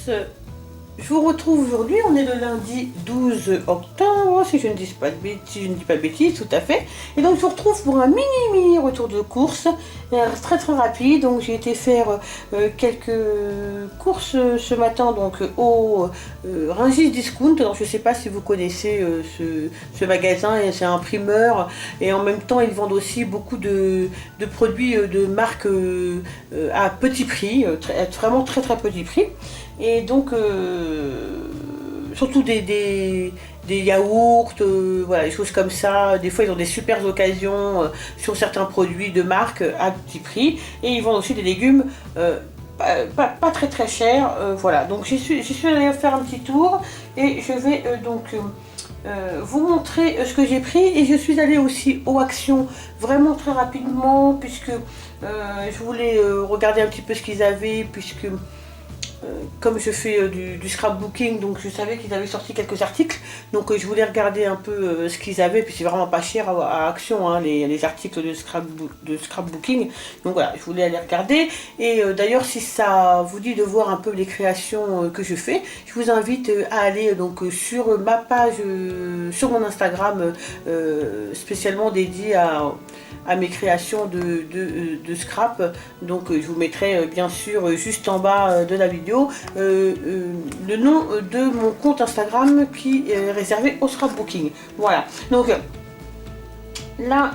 Je vous retrouve aujourd'hui, on est le lundi 12 octobre, si je ne dis pas de bêtises, tout à fait. Et donc je vous retrouve pour un mini retour de course, très rapide. Donc j'ai été faire quelques courses ce matin donc au Rungis Discount. Alors je ne sais pas si vous connaissez ce magasin, c'est un primeur et en même temps ils vendent aussi beaucoup de produits de marque à petit prix, vraiment très petit prix. Et donc, surtout des yaourts, voilà, des choses comme ça. Des fois, ils ont des super occasions sur certains produits de marque à petit prix. Et ils vendent aussi des légumes pas très chers. Voilà, donc j'y suis allée faire un petit tour. Et je vais vous montrer ce que j'ai pris. Et je suis allée aussi aux Actions vraiment très rapidement. Puisque je voulais regarder un petit peu ce qu'ils avaient. Puisque... comme je fais du scrapbooking, donc je savais qu'ils avaient sorti quelques articles, donc je voulais regarder un peu ce qu'ils avaient, puis c'est vraiment pas cher à Action, hein, les articles de scrapbooking, donc voilà, je voulais aller regarder, et d'ailleurs si ça vous dit de voir un peu les créations que je fais, je vous invite à aller donc sur ma page, sur mon Instagram, spécialement dédié à mes créations de scrap. Donc je vous mettrai bien sûr juste en bas de la vidéo le nom de mon compte Instagram qui est réservé au scrapbooking. Voilà, donc là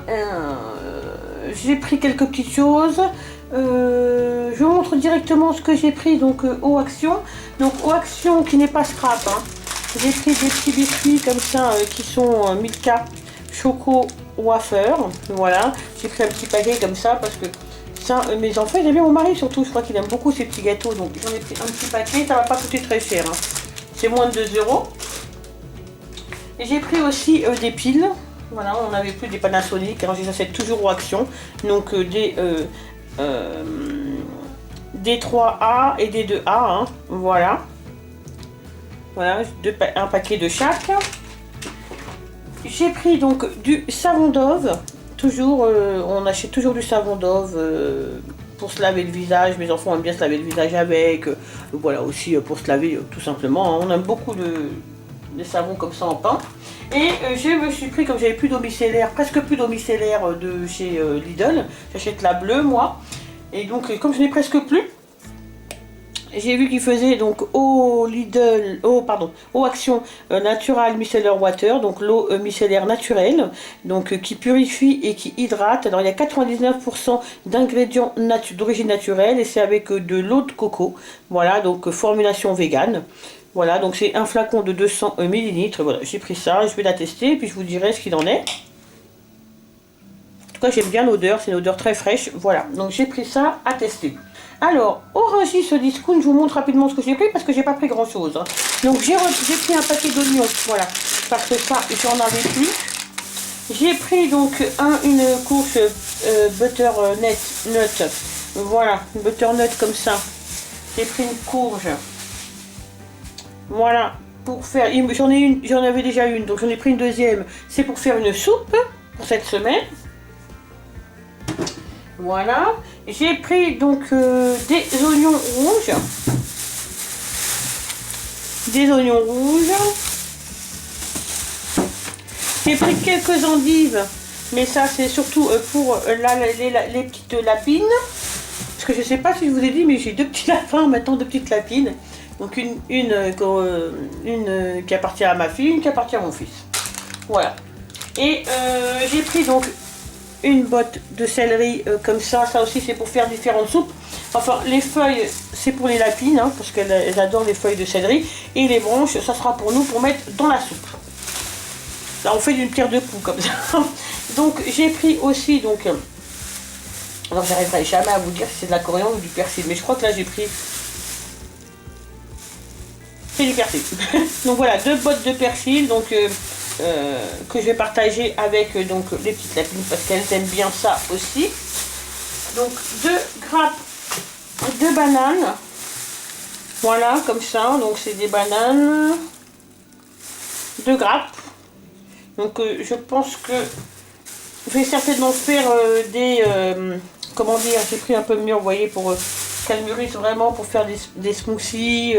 j'ai pris quelques petites choses. Je vous montre directement ce que j'ai pris donc aux Actions. Donc aux Actions qui n'est pas scrap, hein. J'ai pris des petits biscuits comme ça qui sont Milka Choco Wafer, voilà, j'ai pris un petit paquet comme ça parce que ça, mes enfants, ils aiment bien, mon mari surtout, je crois qu'il aime beaucoup ces petits gâteaux, donc j'en ai pris un petit paquet, ça va pas coûter très cher, hein. C'est moins de 2 €. Et j'ai pris aussi des piles, voilà, on n'avait plus des Panasonic, alors je les achète toujours aux Actions, donc des D3A et des 2A, hein, voilà, un paquet de chaque. J'ai pris donc du savon Dove, toujours, on achète toujours du savon Dove pour se laver le visage, mes enfants aiment bien se laver le visage avec, voilà aussi pour se laver tout simplement, hein. On aime beaucoup de savons comme ça en pain. Et je me suis pris, comme j'avais plus d'eau micellaire, presque plus d'eau micellaire de chez Lidl, j'achète la bleue moi, et donc comme je n'ai presque plus, j'ai vu qu'ils faisaient donc au Lidl, au Action Natural Micellar Water, donc l'eau micellaire naturelle, donc qui purifie et qui hydrate. Alors il y a 99% d'ingrédients d'origine naturelle et c'est avec de l'eau de coco. Voilà, donc formulation végane. Voilà, donc c'est un flacon de 200 ml. Voilà, j'ai pris ça, je vais la tester et puis je vous dirai ce qu'il en est. En tout cas, j'aime bien l'odeur, c'est une odeur très fraîche. Voilà, donc j'ai pris ça à tester. Alors, au Rungis Discount, je vous montre rapidement ce que j'ai pris parce que j'ai pas pris grand chose, hein. Donc j'ai pris un paquet d'oignons, voilà, parce que ça, j'en avais plus. J'ai pris donc une courge butternut, voilà, une butternut comme ça. J'ai pris une courge, voilà, pour faire, j'en avais déjà une, donc j'en ai pris une deuxième. C'est pour faire une soupe pour cette semaine. Voilà, j'ai pris donc des oignons rouges. J'ai pris quelques endives, mais ça c'est surtout pour les petites lapines. Parce que je sais pas si je vous ai dit, mais j'ai deux petits lapins maintenant, deux petites lapines. Donc une qui appartient à ma fille, une qui appartient à mon fils. Voilà. Et j'ai pris donc une botte de céleri comme ça aussi c'est pour faire différentes soupes. Enfin les feuilles c'est pour les lapines, hein, parce qu'elles adorent les feuilles de céleri, et les branches ça sera pour nous pour mettre dans la soupe. Là on fait d'une pierre deux coups comme ça. Donc j'ai pris aussi donc, alors j'arriverai jamais à vous dire si c'est de la coriandre ou du persil, mais je crois que là j'ai pris, c'est du persil. Donc voilà, 2 bottes de persil, donc que je vais partager avec donc les petites lapines parce qu'elles aiment bien ça aussi. Donc 2 grappes de bananes, voilà comme ça, donc c'est des bananes, 2 grappes. Donc je pense que je vais certainement faire des comment dire, j'ai pris un peu mieux, vous voyez, pour qu'elles mûrissent vraiment pour faire des smoothies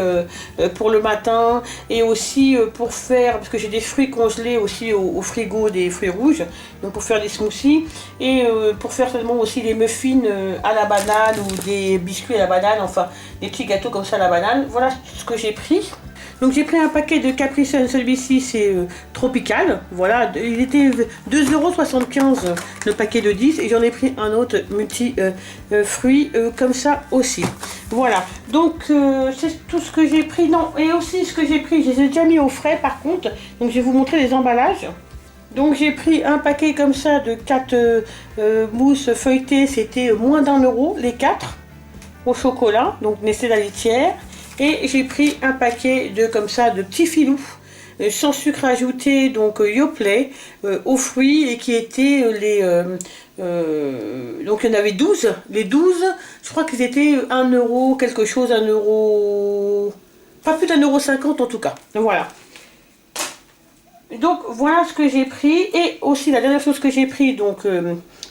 pour le matin et aussi pour faire, parce que j'ai des fruits congelés aussi au frigo, des fruits rouges, donc pour faire des smoothies et pour faire seulement aussi des muffins à la banane ou des biscuits à la banane, enfin des petits gâteaux comme ça à la banane. Voilà ce que j'ai pris. Donc j'ai pris un paquet de Capri Sun, celui-ci c'est tropical, voilà, il était 2,75 € le paquet de 10 et j'en ai pris un autre multi fruits comme ça aussi. Voilà, donc c'est tout ce que j'ai pris, non, et aussi ce que j'ai pris, je les ai déjà mis au frais par contre, donc je vais vous montrer les emballages. Donc j'ai pris un paquet comme ça de 4 mousses feuilletées, c'était moins d'1 € les 4 au chocolat, donc Nestlé la laitière. Et j'ai pris un paquet de comme ça de petits filous sans sucre ajouté, donc Yoplait aux fruits et qui étaient donc il y en avait 12. Les 12, je crois qu'ils étaient 1 € quelque chose, 1 €, pas plus d'1,50 € en tout cas. Donc voilà. Donc voilà ce que j'ai pris. Et aussi la dernière chose que j'ai pris, donc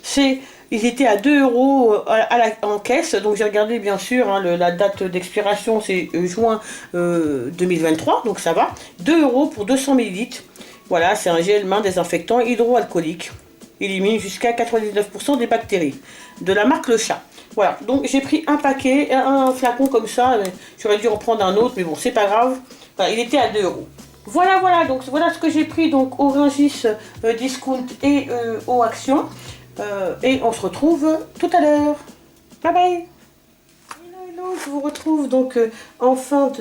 c'est... Ils étaient à 2 € en caisse, donc j'ai regardé bien sûr, hein, la date d'expiration c'est juin 2023, donc ça va. 2 € pour 200 ml. Voilà, c'est un gel main désinfectant hydroalcoolique. Élimine jusqu'à 99% des bactéries. De la marque Le Chat. Voilà, donc j'ai pris un paquet, un flacon comme ça. J'aurais dû en prendre un autre, mais bon, c'est pas grave. Voilà, il était à 2 €. Voilà, donc voilà ce que j'ai pris donc au Rungis Discount et au Action. Et on se retrouve tout à l'heure. Bye bye. Hello, je vous retrouve donc en fin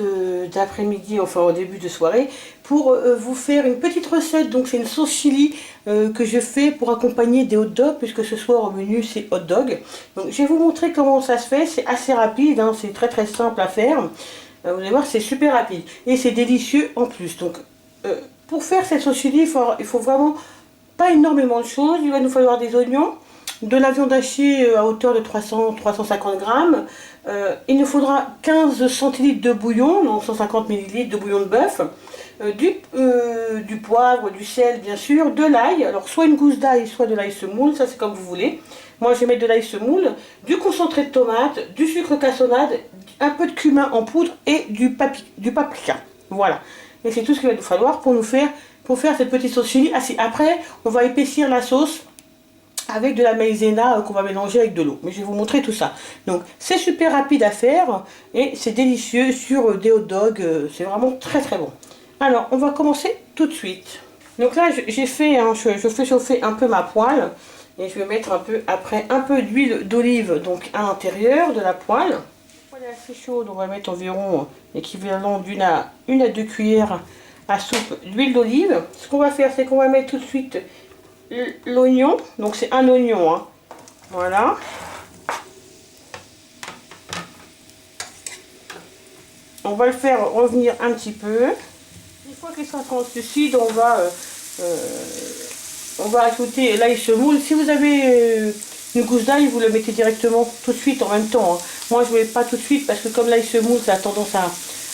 d'après-midi, enfin au début de soirée, pour vous faire une petite recette. Donc c'est une sauce chili que je fais pour accompagner des hot dogs, puisque ce soir au menu c'est hot dog. Donc je vais vous montrer comment ça se fait. C'est assez rapide, hein, c'est très simple à faire. Vous allez voir, c'est super rapide et c'est délicieux en plus. Donc pour faire cette sauce chili, il faut vraiment pas énormément de choses. Il va nous falloir des oignons, de la viande hachée à hauteur de 350 grammes. Il nous faudra 15 centilitres de bouillon, donc 150 ml de bouillon de bœuf, du poivre, du sel bien sûr, de l'ail, alors soit une gousse d'ail, soit de l'ail semoule, ça c'est comme vous voulez. Moi je vais mettre de l'ail semoule, du concentré de tomate, du sucre cassonade, un peu de cumin en poudre et du paprika. Voilà, et c'est tout ce qu'il va nous falloir pour faire cette petite sauce chili. Après, on va épaissir la sauce avec de la maïzena qu'on va mélanger avec de l'eau. Mais je vais vous montrer tout ça. Donc, c'est super rapide à faire et c'est délicieux sur des hot dogs. C'est vraiment très bon. Alors, on va commencer tout de suite. Donc là, j'ai fait, je fais chauffer un peu ma poêle et je vais mettre un peu d'huile d'olive donc à l'intérieur de la poêle. La poêle est assez chaude, on va mettre environ l'équivalent une à 2 cuillères à soupe d'huile d'olive. Ce qu'on va faire, c'est qu'on va mettre tout de suite l'oignon. Donc c'est un oignon, hein. Voilà. On va le faire revenir un petit peu. Une fois qu'il sera translucide, on va ajouter l'ail semoule. Si vous avez une gousse d'ail, vous le mettez directement tout de suite en même temps, hein. Moi je ne le mets pas tout de suite parce que comme l'ail semoule, ça a tendance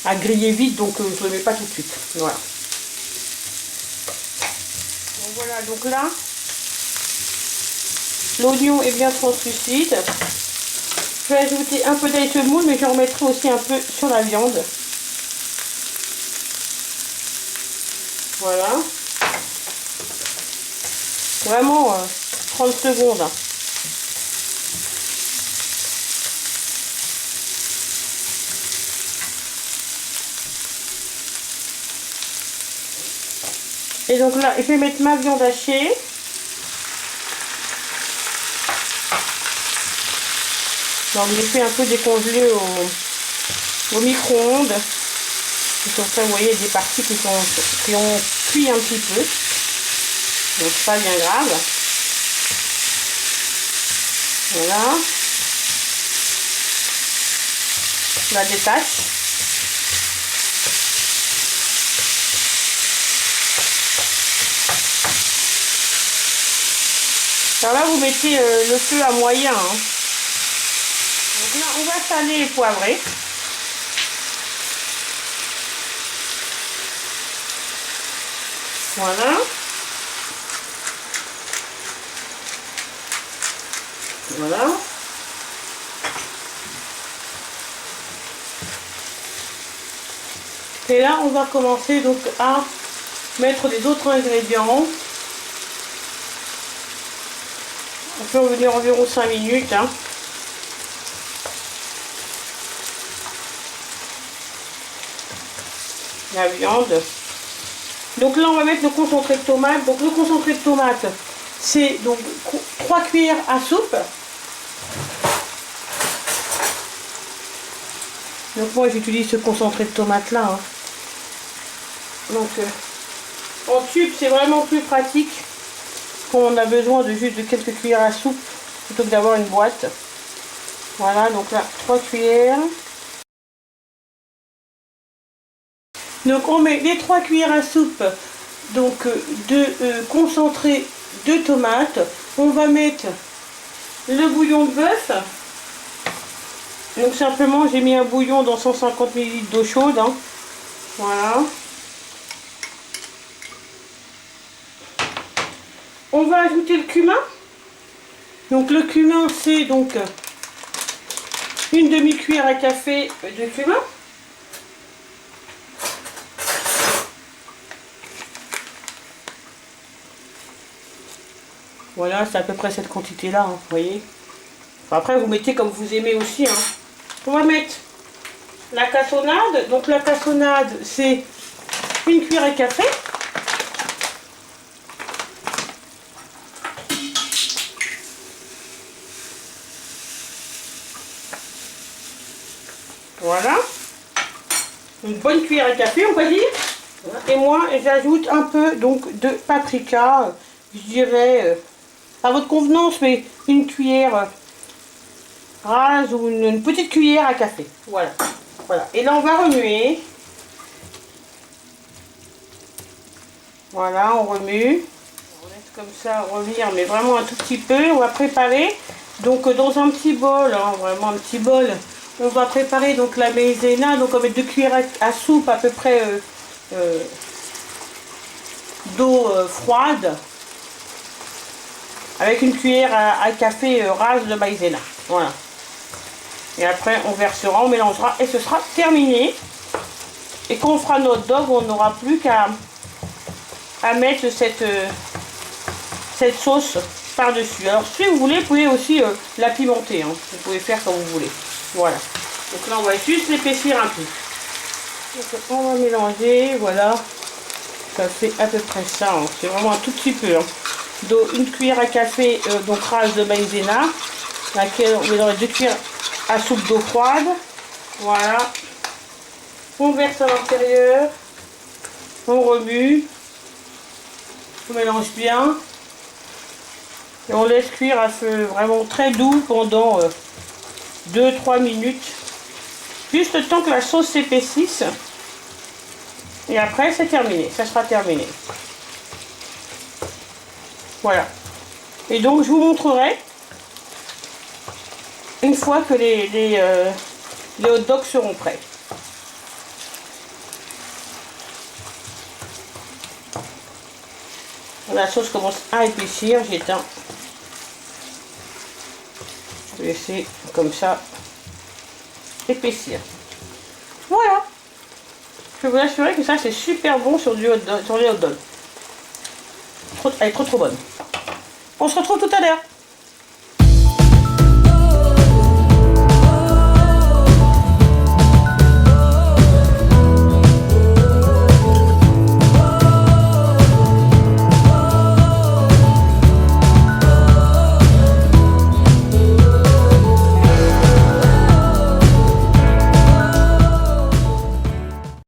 à griller vite, donc je ne le mets pas tout de suite. Voilà. Donc voilà, donc là, l'oignon est bien translucide. Je vais ajouter un peu d'ail semoule, mais j'en remettrai aussi un peu sur la viande. Voilà. Vraiment 30 secondes. Et donc là, je vais mettre ma viande hachée. Donc j'ai fait un peu décongeler au micro-ondes. Et comme ça, vous voyez des parties qui ont cuit un petit peu. Donc pas bien grave. Voilà. Je la détache. Alors là, vous mettez le feu à moyen, hein. Donc là, on va saler et poivrer. Voilà. Voilà. Et là, on va commencer donc à mettre les autres ingrédients. On peut revenir environ 5 minutes. Hein. La viande. Donc là, on va mettre le concentré de tomate. Donc le concentré de tomate, c'est donc 3 cuillères à soupe. Donc moi, j'utilise ce concentré de tomate là. Hein. Donc en tube, c'est vraiment plus pratique. Quand on a besoin de juste de quelques cuillères à soupe plutôt que d'avoir une boîte. Voilà, donc là 3 cuillères. Donc on met les 3 cuillères à soupe donc de concentré de tomate. On va mettre le bouillon de bœuf. Donc simplement j'ai mis un bouillon dans 150 ml d'eau chaude. Hein. Voilà. On va ajouter le cumin. Donc le cumin, c'est donc une demi-cuillère à café de cumin. Voilà, c'est à peu près cette quantité-là, hein, vous voyez. Enfin, après, vous mettez comme vous aimez aussi. Hein. On va mettre la cassonade. Donc la cassonade, c'est une cuillère à café. Voilà, une bonne cuillère à café on va dire. Et moi j'ajoute un peu donc de paprika, je dirais à votre convenance, mais une cuillère rase ou une petite cuillère à café. Voilà, voilà. Et là on va remuer. Voilà, on remue. On laisse comme ça revenir, mais vraiment un tout petit peu. On va préparer donc dans un petit bol, hein, vraiment un petit bol. On va préparer donc la maïzena, donc on va mettre 2 cuillères à soupe à peu près d'eau froide avec une cuillère à café rase de maïzena. Voilà. Et après on versera, on mélangera et ce sera terminé. Et quand on fera notre dog, on n'aura plus qu'à mettre cette sauce par-dessus. Alors si vous voulez, vous pouvez aussi la pimenter. Hein. Vous pouvez faire comme vous voulez. Voilà. Donc là, on va juste l'épaissir un peu. Donc, on va mélanger, voilà. Ça fait à peu près ça. Hein. C'est vraiment un tout petit peu. Hein. Une cuillère à café, donc rase de maïzena, laquelle on met dans les 2 cuillères à soupe d'eau froide. Voilà. On verse à l'intérieur. On remue. On mélange bien. Et on laisse cuire à feu vraiment très doux pendant 2-3 minutes. Juste le temps que la sauce s'épaississe. Et après, c'est terminé. Ça sera terminé. Voilà. Et donc, je vous montrerai une fois que les hot dogs seront prêts. La sauce commence à épaissir. J'éteins. Je vais laisser comme ça épaissir. Voilà. Je peux vous assurer que ça c'est super bon sur les hot dogs. Elle est trop bonne. On se retrouve tout à l'heure.